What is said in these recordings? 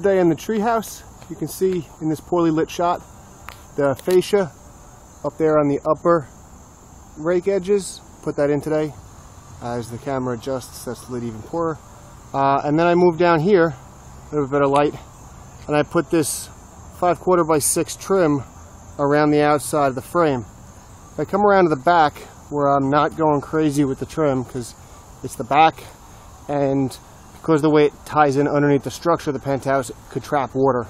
Day in the treehouse. You can see in this poorly lit shot the fascia up there on the upper rake edges. Put that in today. As the camera adjusts, that's lit even poorer. And then I moved down here, a little bit better light, and I put this 5/4 by 6 trim around the outside of the frame. If I come around to the back, where I'm not going crazy with the trim because it's the back, and because of the way it ties in underneath the structure of the penthouse, it could trap water.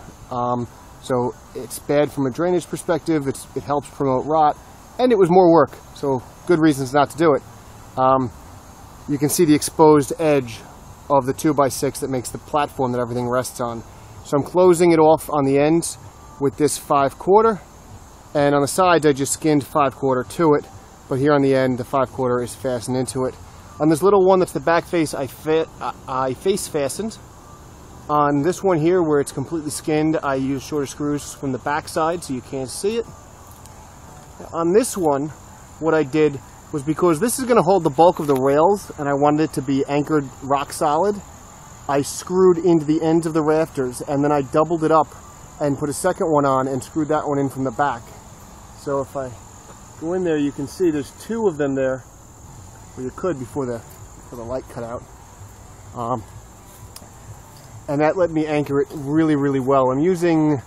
So it's bad from a drainage perspective, it helps promote rot, and it was more work, so good reasons not to do it. You can see the exposed edge of the 2x6 that makes the platform that everything rests on. So I'm closing it off on the ends with this 5/4, and on the sides I just skinned 5/4 to it, but here on the end the 5/4 is fastened into it. On this little one that's the back face, I face fastened. On this one here, where it's completely skinned, I use shorter screws from the back side so you can't see it. On this one, what I did was, because this is going to hold the bulk of the rails and I wanted it to be anchored rock solid, I screwed into the ends of the rafters, and then I doubled it up and put a second one on and screwed that one in from the back. So if I go in there, you can see there's two of them there. Or you could before the light cut out. And that let me anchor it really, really well. I'm using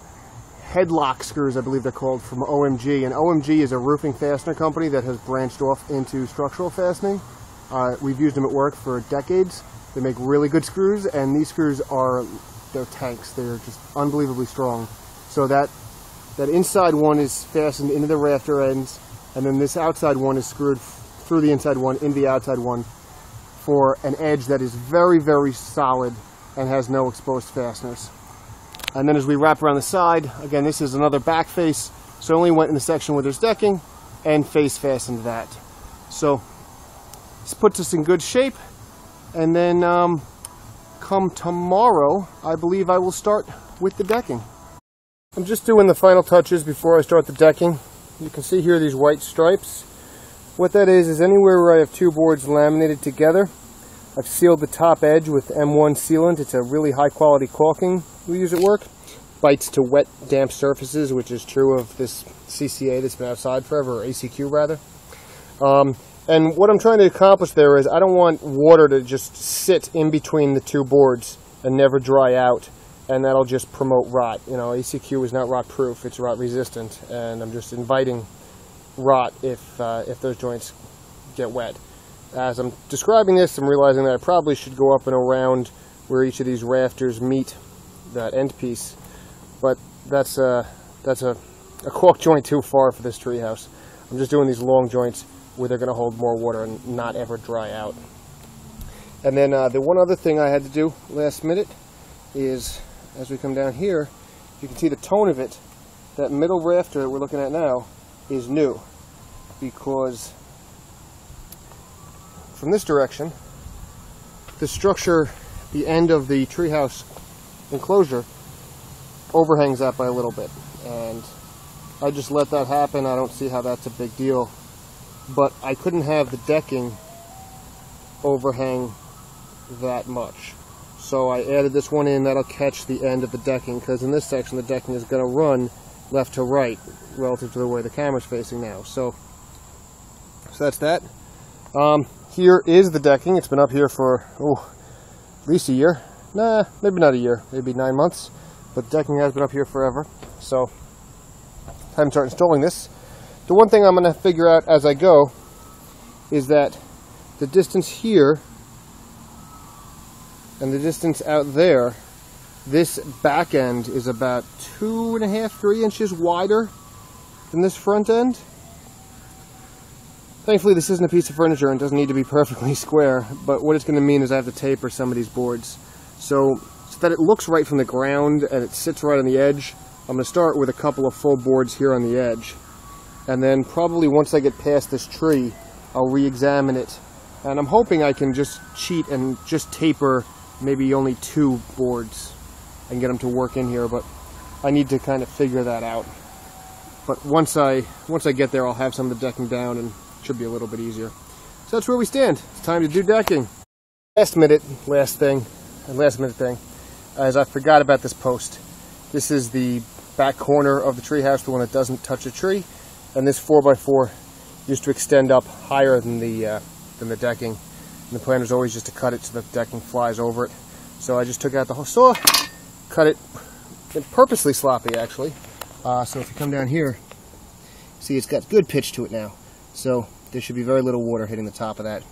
headlock screws, I believe they're called, from OMG. And OMG is a roofing fastener company that has branched off into structural fastening. We've used them at work for decades. They make really good screws, and these screws they're tanks. They're just unbelievably strong. So that inside one is fastened into the rafter ends, and then this outside one is screwed through the inside one into the outside one for an edge that is very, very solid and has no exposed fasteners. And then as we wrap around the side, again, this is another back face, so I only went in the section where there's decking and face fastened that. So this puts us in good shape, and then come tomorrow, I believe I will start with the decking. I'm just doing the final touches before I start the decking. You can see here these white stripes. What that is anywhere where I have two boards laminated together, I've sealed the top edge with M1 sealant. It's a really high quality caulking we use at work. Bites to wet, damp surfaces, which is true of this CCA that's been outside forever, or ACQ rather. And what I'm trying to accomplish there is I don't want water to just sit in between the two boards and never dry out, and that'll just promote rot. You know, ACQ is not rot proof, it's rot resistant, and I'm just inviting rot if those joints get wet. As I'm describing this, I'm realizing that I probably should go up and around where each of these rafters meet that end piece, but that's a caulk joint too far for this treehouse. I'm just doing these long joints where they're going to hold more water and not ever dry out. And then the one other thing I had to do last minute is, as we come down here, you can see the tone of it. That middle rafter that we're looking at now is new, because from this direction, the structure, the end of the treehouse enclosure, overhangs that by a little bit, and I just let that happen. I don't see how that's a big deal, but I couldn't have the decking overhang that much, so I added this one in. That'll catch the end of the decking, because in this section the decking is going to run left to right relative to the way the camera's facing now. So that's that. Here is the decking. It's been up here for at least a year. Nah, maybe not a year, maybe 9 months, but decking has been up here forever. So time to start installing this. The one thing I'm going to figure out as I go is that the distance here and the distance out there, this back end is about 2.5, 3 inches wider than this front end. Thankfully this isn't a piece of furniture and doesn't need to be perfectly square, but what it's going to mean is I have to taper some of these boards. So that it looks right from the ground and it sits right on the edge, I'm going to start with a couple of full boards here on the edge. And then probably once I get past this tree, I'll re-examine it. And I'm hoping I can just cheat and just taper maybe only 2 boards and get them to work in here, but I need to kind of figure that out. But once I get there, I'll have some of the decking down and it should be a little bit easier. So that's where we stand. It's time to do decking. Last minute thing as I forgot about this post. This is the back corner of the treehouse, the one that doesn't touch a tree, and this 4x4 used to extend up higher than the decking. And the plan was always just to cut it so the decking flies over it. So I just took out the whole saw, cut it purposely sloppy actually. So if you come down here, see it's got good pitch to it now. So there should be very little water hitting the top of that.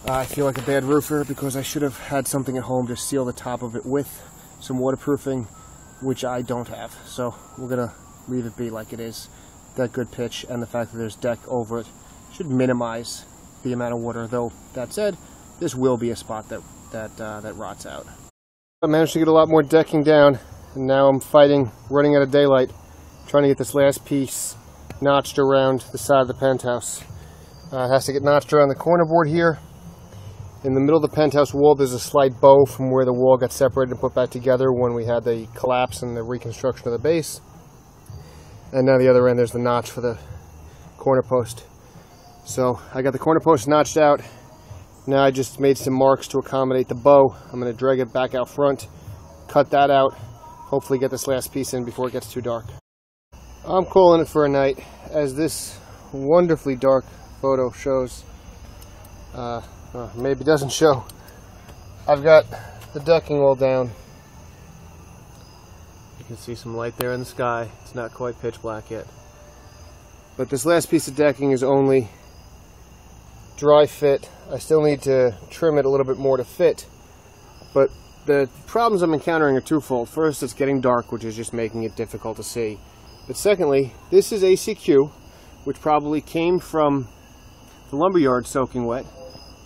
I feel like a bad roofer because I should have had something at home to seal the top of it with some waterproofing, which I don't have. So we're going to leave it be like it is. That good pitch and the fact that there's deck over it should minimize the amount of water, though that said, this will be a spot that rots out. I managed to get a lot more decking down, and now I'm fighting, running out of daylight, trying to get this last piece notched around the side of the penthouse. It has to get notched around the corner board here. In the middle of the penthouse wall, there's a slight bow from where the wall got separated and put back together when we had the collapse and the reconstruction of the base. And now the other end, there's the notch for the corner post. So I got the corner post notched out. Now I just made some marks to accommodate the bow. I'm going to drag it back out front, cut that out, hopefully get this last piece in before it gets too dark. I'm calling it for a night, as this wonderfully dark photo shows. Maybe doesn't show. I've got the decking all down. You can see some light there in the sky. It's not quite pitch black yet. But this last piece of decking is only dry fit. I still need to trim it a little bit more to fit. But the problems I'm encountering are twofold. First, it's getting dark, which is just making it difficult to see. But secondly, this is ACQ, which probably came from the lumberyard soaking wet.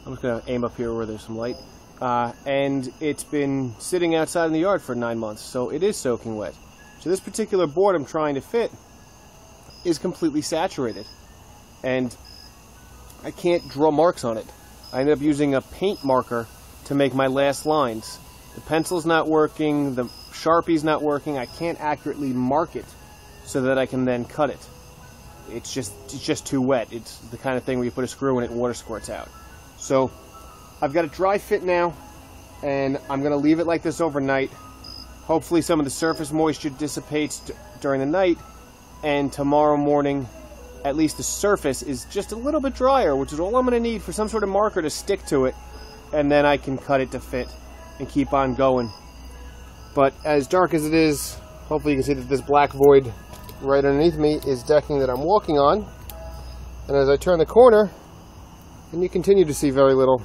I'm just going to aim up here where there's some light. And it's been sitting outside in the yard for 9 months, so it is soaking wet. So this particular board I'm trying to fit is completely saturated. And I can't draw marks on it. I ended up using a paint marker to make my last lines. The pencil's not working, the Sharpie's not working. I can't accurately mark it so that I can then cut it. It's just too wet. It's the kind of thing where you put a screw in it and water squirts out. So I've got a dry fit now, and I'm going to leave it like this overnight. Hopefully some of the surface moisture dissipates during the night, and tomorrow morning at least the surface is just a little bit drier, which is all I'm going to need for some sort of marker to stick to it, and then I can cut it to fit and keep on going. But as dark as it is, hopefully you can see that this black void right underneath me is decking that I'm walking on. And as I turn the corner, and you continue to see very little,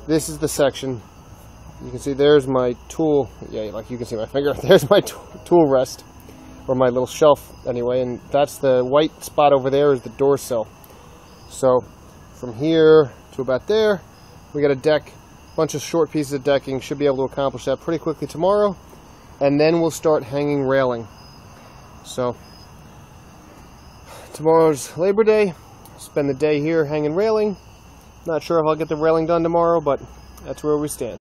this is the section. You can see there's my tool, yeah, like you can see my finger, there's my tool rest, or my little shelf anyway, and that's the white spot over there is the door sill. So from here to about there, we got a deck, bunch of short pieces of decking, should be able to accomplish that pretty quickly tomorrow, and then we'll start hanging railing. So tomorrow's Labor Day, spend the day here hanging railing. Not sure if I'll get the railing done tomorrow, but that's where we stand.